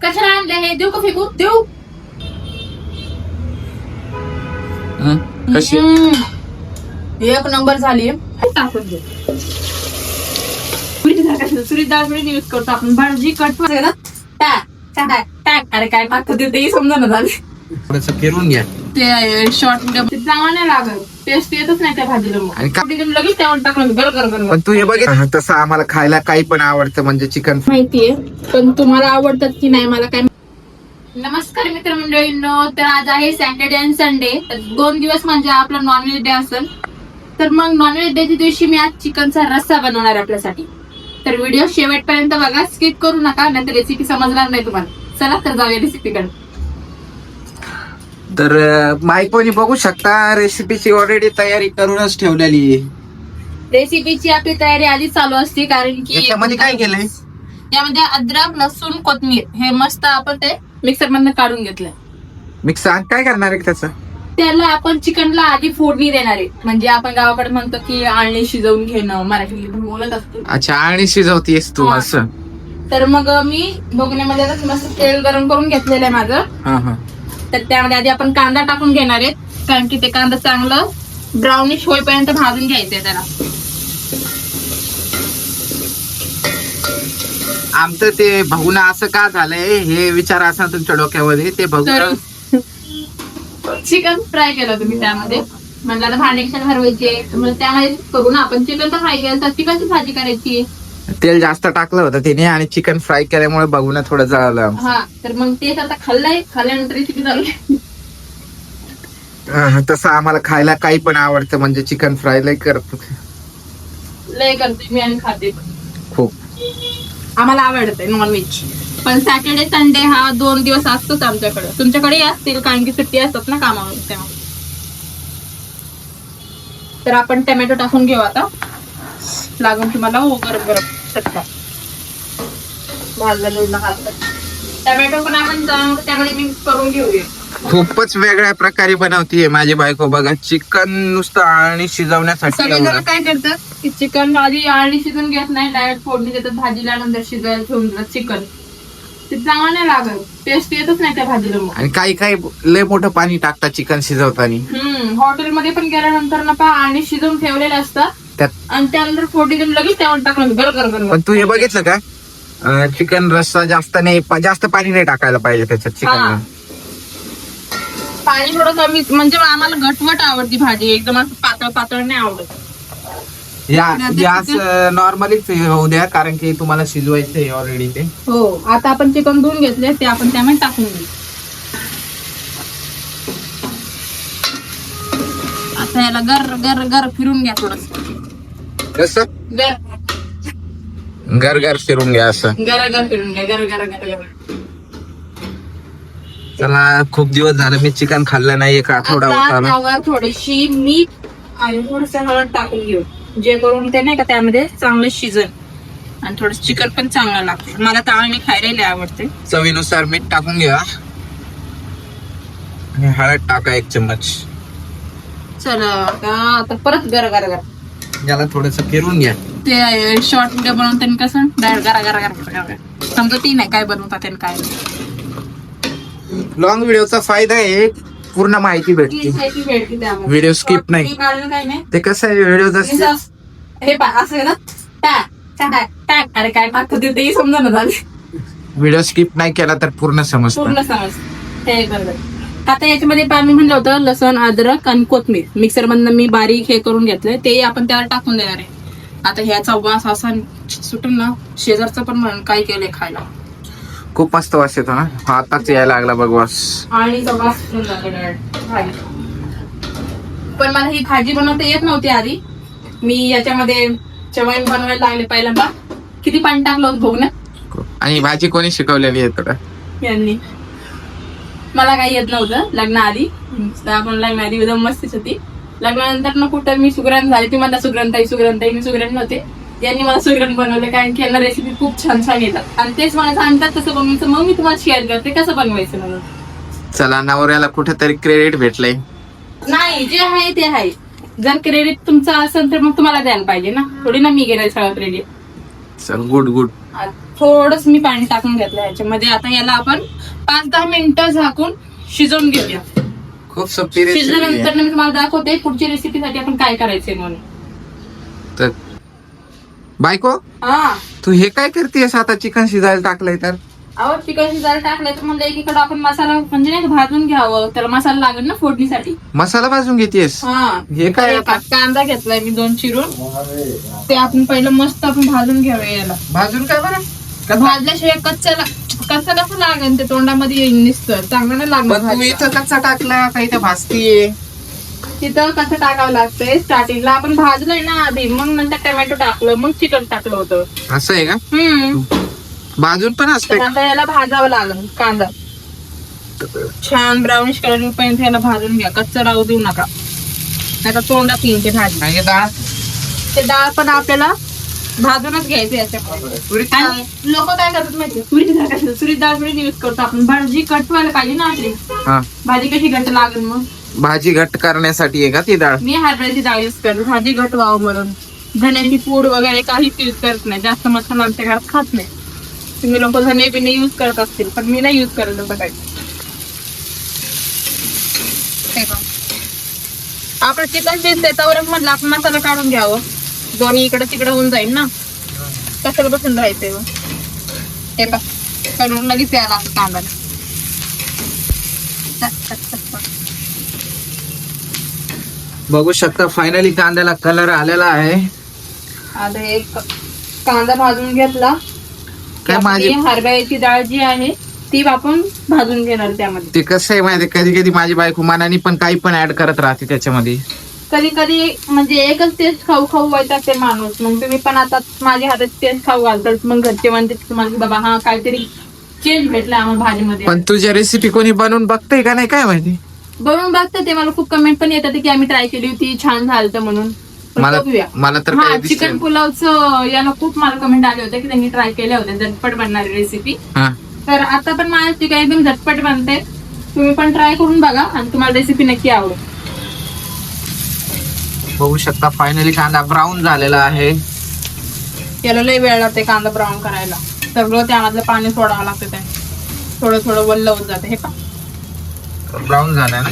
कशाला आणले हे? देऊ का फेकू? देऊ. कशी एक नंबर झाली. टाकून दे. सुरी डाळ यूज करतो आपण. भाजी कट ना टाक टाक टाक. अरे काय टाकतो तेही समजा ना झाले. थोडस फिरून घ्या. ते शॉर्ट मध्ये चांगलं नाही लागत. टेस्ट येतच नाही त्या भाजीला. लगेच त्यावर टाकलं गरम. पण तू हे बघ तसं आम्हाला खायला काही पण आवडतं म्हणजे चिकन माहितीये, पण तुम्हाला आवडतात की नाही मला काय. नमस्कार मित्रमंडळींनो. तर आज आहे सॅटर्डे आणि संडे. तर 2 दिवस म्हणजे आपला नॉनव्हेज डे असेल. तर मग नॉनव्हेज डेच्या दिवशी मी आज चिकनचा रस्सा बनवणार आहे आपल्यासाठी. तर व्हिडिओ शेवटपर्यंत बघा, स्किप करू नका, नाहीतर रेसिपी समजणार नाही तुम्हाला. चला तर जाऊया रेसिपीकडे. तर माईकोनी बघू शकता रेसिपीची ऑलरेडी तयारी करूनच ठेवलेली आहे. रेसिपीची आपली तयारी आधीच चालू असते, कारण की याच्यामध्ये काय केलंय? यामध्ये अद्रक, लसूण, कोथिंबीर हे मस्त आपण ते मिक्सर मधून काढून घेतलंय. मिक्सर काय करणार आहे त्याचं? त्याला आपण चिकनला आधी फोडणी देणार आहे. म्हणजे आपण गावाकडे म्हणतो की आळणी शिजवून घेणं, मराठी बोलत असतो. अच्छा, आणि शिजवतीस तू असं? तर मग मी बघण्यामध्ये मस्त तेल गरम करून घेतलेलं आहे माझं. तर त्यामध्ये आधी आपण कांदा टाकून घेणार आहे, कारण की ते कांदा चांगलं ब्राउनिश होईपर्यंत भाजून घ्यायचंय त्याला. आमचं ते बघून असं का झालंय हे विचार असा तुमच्या डोक्यामध्ये. ते बघून चिकन फ्राय केलं तुम्ही त्यामध्ये. म्हणलं आता भांडे कशाला भरवायचे, तर त्यामध्ये करू ना आपण. चिकन तर फ्राय केलं तर चिकनची भाजी करायची. तेल जास्त टाकलं होतं तिने आणि चिकन फ्राय केल्यामुळे बघून थोडं जळलं. हा, तर मग तेच आता खाल्ल्यानंतर रेसिपी चालू. तसं आम्हाला खायला काही पण आवडतं म्हणजे चिकन फ्राय लय करतो मी आणि खाते पण खूप. आम्हाला आवडतंय नॉनव्हेज. पण सॅटर्डे संडे हा 2 दिवस असतोच आमच्याकडे. तुमच्याकडे असतील कारण की सुट्टी असतात ना कामावर तेव्हा. तर आपण टोमॅटो टाकून घेऊ आता. लागून तुम्हाला गरम चटका भाजला टोमॅटो पण आपण त्यामध्ये मिक्स करून घेऊया. खूपच वेगळ्या प्रकारे बनवतीये माझी बायको बघा. चिकन नुसतं आणि शिजवण्यासाठी. सगळेजण काय करतात की चिकन आधी आळणी शिजून घेत नाही, डायरेक्ट फोडणी देतात भाजीला, नंतर शिजायला ठेवून देतात चिकन. ते चांगलं नाही लागत. टेस्ट येतच नाही त्या भाजीला. आणि काही लय मोठं पाणी टाकतात चिकन शिजवताना. हॉटेलमध्ये पण गेल्यानंतर ना आळणी शिजवून ठेवलेले असतात आणि त्यानंतर फोडणी देऊन लगेच त्यावर टाकलं गरम. पण तू हे बघितलं का चिकन रस्सा जास्त पाणी नाही टाकायला पाहिजे त्याच्यात चिकन. पाणी थोडं कमी, म्हणजे आम्हाला घटवट आवडती भाजी, एकदम पातळ पातळ नाही आवडत. गॅस नॉर्मलीच होऊ द्या, कारण की तुम्हाला शिजवायचं ऑलरेडी ते. हो, आता आपण चिकन धुवून घेतले ते आपण त्यामध्ये टाकून घेऊ. आता याला गर फिरून घ्या थोडस. कसं गर फिरून घ्या असं. गर फिरून घ्या. गर. चला, खूप दिवस झाले मी चिकन खाल्लं नाही. एक आठवडा होता. थोडीशी मीठ आणि थोडस हळद टाकून घेऊ, जे करून ते नाही का त्यामध्ये चांगलं शिजन आणि थोडं चिकन पण चांगलं लागते. मला ताळणी खायला आवडते. चवीनुसार मीठ टाकून घ्या आणि हळद टाका 1 चम्मच. चला आता परत गर. याला थोडस फिरून घ्या. ते शॉर्ट व्हिडिओ बनवताना कसं गर समजत नाही काय बनवतात आणि काय. लॉंग व्हिडिओचा फायदा आहे पूर्ण माहिती भेटते. व्हिडिओ स्किप नाही. ते कसं आहे व्हिडिओ हे असं ना टाक. अरे काय टाकतो तेही समजा ना झाले. व्हिडिओ स्किप नाही केला तर पूर्ण समज. हे बरोबर. आता याच्यामध्ये मी म्हणलं होतं लसूण, अद्रक आणि कोथिंबीर मिक्सर मधनं मी बारीक हे करून घेतलंय. ते आपण त्यावर टाकून देणार आहे. आता ह्याचा वास असा सुटून ना, शेजारचं पण म्हणून काय केलंय खायला. खूप मस्त वास येतो ना. आताच यायला लागला बघ वास. आणि पण मला ही भाजी बनवता येत नव्हती आधी. मी याच्यामध्ये जेव्हा बनवायला लागले पहिल्यांदा किती पाणी टाकलं होतं बघ ना. आणि भाजी कोणी शिकवलेली आहे तुला? यांनी. मला काही येत नव्हतं लग्नाआधी. आपण लग्नाआधी एकदम मस्तीच होती. लग्नानंतर ना कुठं मी सुगरण झाली. ती म्हणता सुगरणताई मी सुगरण नव्हते. यांनी मला सुगरण बनवलं, कारण की यांना रेसिपी खूप छान येतात आणि तेच मला सांगतात कसं बनवायचं. मग मी तुम्हाला शेअर करते कसं बनवायचं म्हणून. चला, नवऱ्याला कुठेतरी क्रेडिट भेटलंय. नाही, जे आहे ते आहे. जर क्रेडिट तुमचं असेल तर मग तुम्हाला द्यायला पाहिजे ना, थोडी ना मी गेले सगळं क्रेडिट. चल, गुड. थोडंच मी पाणी टाकून घेतलं ह्याच्यामध्ये. आता याला आपण 5-10 मिनिटं झाकून शिजवून घेऊया. खूप सोपी रेसिपी शिजल्यानंतर मी तुम्हाला दाखवते पुढच्या रेसिपीसाठी आपण काय करायचंय म्हणून. तर बायको हा तू हे काय करतेस आता चिकन शिजायला टाकलंय तर? अहो चिकन शिजायला टाकलंय तर म्हणजे एकीकडे आपण मसाला म्हणजे नाही का भाजून घ्यावं, त्याला मसाला लागेल ना फोडणीसाठी. मसाला भाजून घेतेस? हा हे काय आता? कांदा घेतलाय मी 2 चिरून, ते आपण पहिलं मस्त आपण भाजून घ्यावं. याला भाजून काय बरं? भाजल्याशिवाय कच्चा कसं लागेल ते तोंडामध्ये येईल नुसतं, चांगलं नाही लागणार तू भाजीला. इथं कच्चा टाकला काही तर भाजतीये. तिथं कसं टाकावं लागतंय, स्टार्टिंगला आपण भाजलंय ना आधी, मग नंतर टोमॅटो टाकलं, मग चिकन टाकलं होतं. असं आहे का? भाजून पण असते? तर आता याला भाजावं लागेल. कांदा छान ब्राउनिश कलर पर्यंत याला भाजून घ्या, कच्चा राहू देऊ नका, आता तोंडात येईल ते भाजी. आणि डाळ? ते डाळ पण आपल्याला भाजूनच घ्यायचं याच्यामध्ये. आणि लोक काय करतात माहिती, तुरीची डाळ यूज करतो आपण. भाजी कट व्हायला पाहिजे ना आपली, हा, भाजी कशी घट्ट लागेल मग. भाजी घट्ट करण्यासाठी आहे का ती डाळ? मी हरभऱ्याची डाळ यूज करते भाजी घट व्हावं म्हणून. धण्याची पूड वगैरे काहीच यूज करत नाही, जास्त मसाला आमच्या घरात खात नाही. तुम्ही लोक धने बिने यूज करत असतील, पण मी नाही यूज करत असं काही. आपण चिकन शिजते त्यावरच म्हटलं आपण मसाला काढून घ्यावं, दोन्ही इकडे तिकडे होऊन जाईल ना, कशाला बसून राहायचंय. हे बघ करून लगेच यायला असं कांदा. बघू शकता फायनली कांद्याला कलर आलेला आहे. आता एक कांदा भाजून घेतला. काय माझी हरभऱ्याची डाळ जी आहे ती आपण भाजून घेणार त्यामध्ये. ते कसं आहे माहिती, कधी कधी माझी बायको मनाने पण काही पण ऍड करत राहते त्याच्यामध्ये. कधी कधी म्हणजे एकच टेस्ट खाऊ व्हायचा ते माणूस, मग तुम्ही पण आता माझ्या हातात टेस्ट खाऊ घालतात, मग घरचे म्हणते तुम्हाला बाबा हा काहीतरी चेंज भेटला आम्हाला भाजीमध्ये. पण तुझ्या रेसिपी कोणी बनवून बघतंय का नाही काय माहिती? बनवून बघतात ते, मला खूप कमेंट पण येतात की आम्ही ट्राय केली होती, छान झालं म्हणून. मला तर हा चिकन पुलावचं याला खूप मला कमेंट आले होते की त्यांनी ट्राय केल्या होत्या झटपट बनणारी रेसिपी. तर आता पण माझी चिकन एकदम झटपट बनते, तुम्ही पण ट्राय करून बघा आणि तुम्हाला रेसिपी नक्की आवडेल. बघू शकता फायनली कांदा ब्राऊन झालेला आहे. याला लय वेळ लागते कांदा ब्राऊन करायला, सगळं त्यामधलं पाणी सोडावं लागतं, ते थोडं थोडं वल्ल होत जाते. हे का ब्राऊन झालाय ना,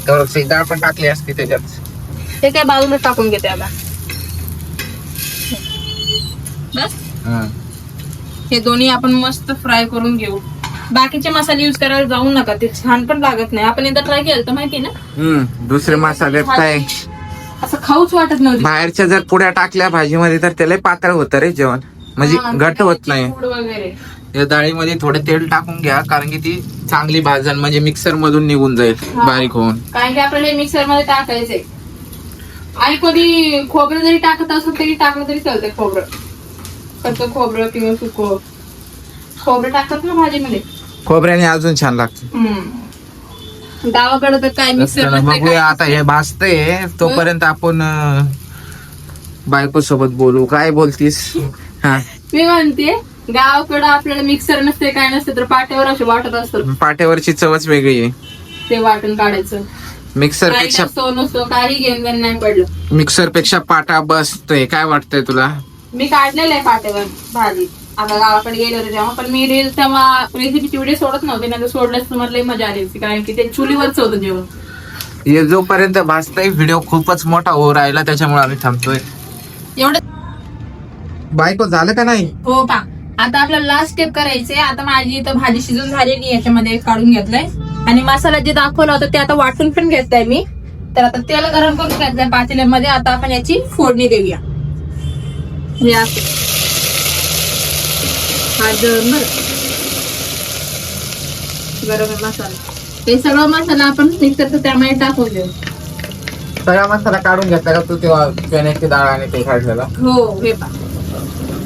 तर डाळ पण टाकली असती त्याच्यात. ते काय बाजूला टाकून घेते आता. बस हे दोन्ही आपण मस्त फ्राय करून घेऊ. बाकीचे मसाले युज करायला जाऊ नका, ते छान पण लागत नाही. आपण एकदा ट्राय केलं तर माहिती ना, दुसरे मसाले काय असं खाऊच वाटत नव्हतं. बाहेरच्या जर पुड्या टाकल्या भाजीमध्ये तर त्याला पातळ होतं रे जेवण, म्हणजे घट्ट होत नाही. वगैरे या डाळीमध्ये थोडे तेल टाकून घ्या, कारण की ती चांगली भाजन म्हणजे मिक्सर मधून निघून जाईल बारीक होऊन. कारण की आपल्याला मिक्सर मध्ये टाकायचंय. आणि कधी खोबरं जरी टाकत असलं तरी टाकलं तरी चालतंय. कच्चं खोबरं किंवा सुकं खोबरं टाकतात ना भाजीमध्ये, खोबऱ्याने अजून छान लागतं. गावाकडे तर काय मिक्सर. बघूया आता हे भाजतंय तोपर्यंत आपण बायको सोबत बोलू. काय बोलतीस? हा मी म्हणते गावाकडं आपल्याला मिक्सर नसते काय नसते तर पाट्यावर असे वाटत असतं. पाट्यावरची चवच वेगळी आहे, ते वाटून काढायचं. मिक्सर पेक्षा नसतो काही घेऊन नाही पडलं. मिक्सर पेक्षा पाटा बसतोय. काय वाटतंय तुला? मी काढलेलं आहे पाट्यावर भाजी आता गावाकडे गेले होते तेव्हा, पण मी रील तेव्हा रेसिपीची व्हिडिओ सोडत नव्हते, नाही सोडल्यास तुम्हाला लई मजा आली होती, कारण की ते चुलीवरच होतं जेवण. हे जोपर्यंत भाजतंय व्हिडिओ खूपच मोठा हो राहिला, त्याच्यामुळे आम्ही थांबतोय. एवढं बायको झालं का नाही? हो पा. आता आपल्याला लास्ट स्टेप करायचे. आता माझी इथं भाजी शिजून झालेली, याच्यामध्ये काढून घेतलंय आणि मसाला जे दाखवला होता ते आता वाटून पण घेतलाय मी. तर आता तेल गरम करून घेतलंय पातेल्यामध्ये. आता आपण याची फोडणी देऊया. गरम मसाला, हे सगळं मसाला आपण मिक्सरचं त्यामध्ये टाकून घेऊ. सगळा मसाला काढून घेतला का तू तेव्हा चण्याची डाळ आणि ते खायला? हो हे पा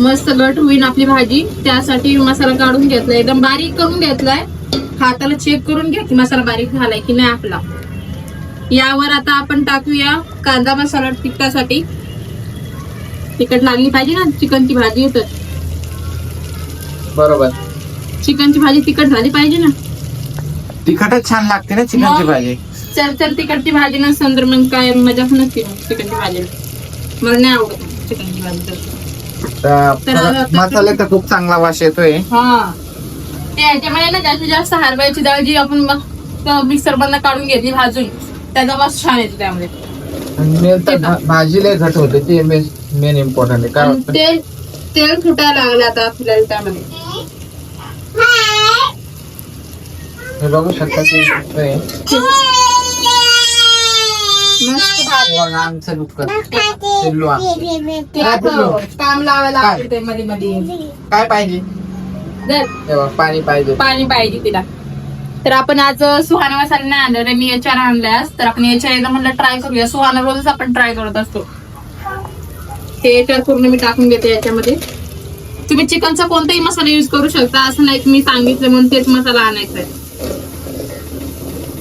मस्त घट होईल आपली भाजी, त्यासाठी मसाला काढून घेतलाय, एकदम बारीक करून घेतलाय. हाताला चेक करून घ्या की मसाला बारीक झालाय की नाही आपला. यावर आता आपण टाकूया कांदा मसाला. तिखटासाठी तिखट लागली पाहिजे ना, चिकनची भाजी होत. बरोबर, चिकनची भाजी तिखट झाली पाहिजे ना. तिखटच छान लागते ना चिकनची भाजी. चर तिखटची भाजी नसेल तर मग काय मजाच नसते चिकनची भाजी. मला नाही आवडत. चिकनची भाजी करतो. तर मसाल्याचा खूप चांगला वास येतोय. हा ते ह्याच्यामध्ये ना जास्तीत जास्त हरभऱ्याची डाळ जी आपण मग मिक्सर मधनं काढून घेतली भाजून त्याचा वास छान येतो त्यामध्ये. मेन तर भाजी लय घट होते ते मेन इम्पॉर्टंट आहे. काय आणि वाटतं? तेल सुटायला लागलं आता आपल्याला त्यामध्ये. हे बघू शकता ते दिसतंय. मस्त भाजी. आमचं लुक पिल्लू ते असं काम लावायला लागतं ते मध्ये मध्ये. काय पाहिजे? जर हे बघ, पाणी पाहिजे. पाणी पाहिजे तिला. तर आपण आज सुहाना मसाला नाही आणलं रे, मी याच्यावर आणलाय. तर आपण याच्या एकदा म्हणलं ट्राय करूया. सुहाना रोजच आपण ट्राय करत असतो. ते याच्यावर पूर्ण मी टाकून घेते याच्यामध्ये. तुम्ही चिकनचा कोणताही मसाला युज करू शकता, असं नाही की मी सांगितलं म्हणून तेच मसाला आणायचा आहे.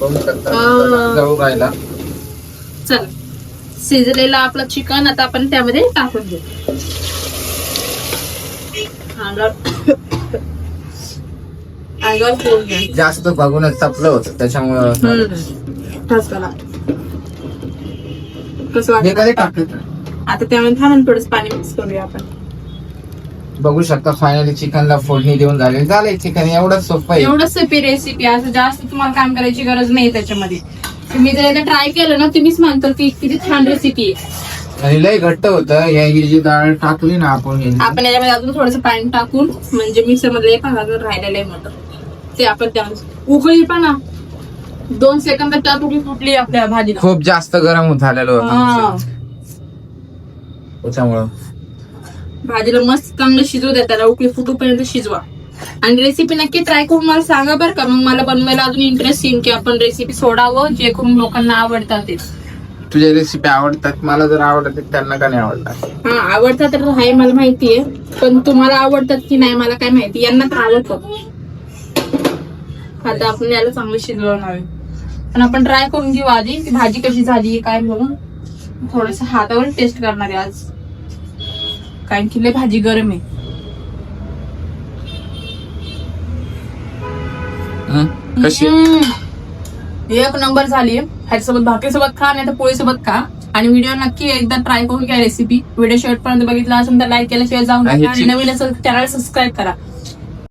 बघू शकता जळू राहिला. चल शिजलेला आपलं चिकन आता आपण त्यामध्ये टाकून घेऊ. जास्त बघूनच चपलं होतं त्याच्यामुळं. कसं हे कधी वाटतं टाकलं? आता त्यामध्ये थांबून थोडंच पाणी मिक्स करूया आपण. बघू शकता फायनली चिकनला फोडणी देऊन झाले चिकन. एवढंच सोपं आहे. एवढंच सोपी रेसिपी, असं जास्त तुम्हाला काम करायची गरज नाही त्याच्यामध्ये. तुम्ही जर एकदा ट्राय केलं ना तुम्हीच म्हणतो की किती छान रेसिपी आहे. आणि लय घट्ट होतं. ही जी डाळ टाकली ना आपण आपण याच्यामध्ये अजून थोडंसं पाणी टाकून म्हणजे मिक्सर मध्ये एक अजून राहिलेलं आहे मोठं ते आपण त्यामध्ये उकळी पण 2 सेकंदात त्यात उकळी फुटली आपल्या भाजीला. खूप जास्त गरम झालेलं होतं हा. त्याच्यामुळं भाजीला मस्त चांगलं शिजू द्या, त्याला उकळी फुटूपर्यंत शिजवा. आणि रेसिपी नक्की ट्राय करून मला सांगा बरं का, मग मला बनवायला अजून इंटरेस्ट येईल की आपण रेसिपी सोडावं जे करून लोकांना आवडतात ते. तुझ्या रेसिपी आवडतात मला. जर आवडतात त्यांना का नाही आवडतात? हा आवडतात तर आहे मला माहितीये, पण तुम्हाला आवडतात की नाही मला काय माहिती. यांना तर आवडतं. आता आपण याला चांगलं शिजवणार आहे, पण आपण ट्राय करून घेऊ आधी की भाजी कशी झाली काय म्हणून. थोडस हातावर टेस्ट करणार आहे आज, कारण की लय भाजी गरम आहे. कशी? एक नंबर झाली. ह्याच्यासोबत भाकरीसोबत खा नाही तर पोळीसोबत खा. आणि व्हिडिओ नक्की एकदा ट्राय करून घ्या रेसिपी. व्हिडिओ शेवटपर्यंत बघितला असेल तर लाईक केल्याशिवाय जाऊ नका. आणि नवीन असेल चॅनल सबस्क्राईब करा.